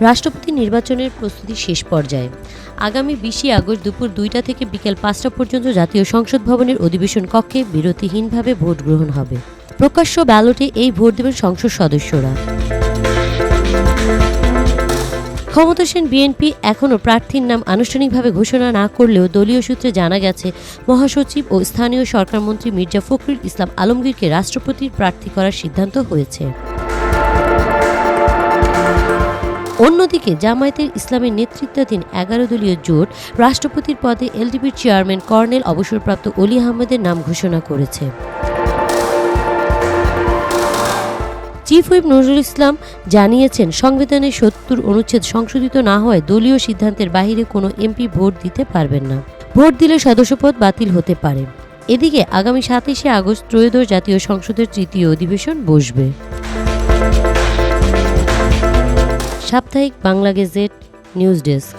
রাষ্ট্রপতি নির্বাচনের প্রস্তুতি শেষ পর্যায়ে। আগামী 20 আগস্ট দুপুর 2টা থেকে বিকেল 5টা পর্যন্ত জাতীয় সংসদ ভবনের অধিবেশন কক্ষে বিরতিহীনভাবে ভোট গ্রহণ হবে। প্রকাশ্য ব্যালটে এই ভোট দেবেন সংসদ সদস্যরা। ক্ষমতাসীন বিএনপি এখনও প্রার্থীর নাম আনুষ্ঠানিকভাবে ঘোষণা না করলেও দলীয় সূত্রে জানা গেছে, মহাসচিব ও স্থানীয় সরকারমন্ত্রী মির্জা ফখরুল ইসলাম আলমগীরকে রাষ্ট্রপতির প্রার্থী করার সিদ্ধান্ত হয়েছে। অন্যদিকে জামায়াতে ইসলামের নেতৃত্বাধীন 11 দলীয় জোট রাষ্ট্রপতির পদে এলডিপির চেয়ারম্যান কর্নেল অবসরপ্রাপ্ত অলি আহমেদের নাম ঘোষণা করেছে। চিফ হুইপ নজরুল ইসলাম জানিয়েছেন, সংবিধানের 70 অনুচ্ছেদ সংশোধিত না হওয়ায় দলীয় সিদ্ধান্তের বাইরে কোনো এমপি ভোট দিতে পারবেন না। ভোট দিলে সদস্যপদ বাতিল হতে পারে। এদিকে আগামী 27 আগস্ট ত্রয়োদশ জাতীয় সংসদের তৃতীয় অধিবেশন বসবে। সাপ্তাহিক বাংলা গেজেট নিউজ ডেস্ক।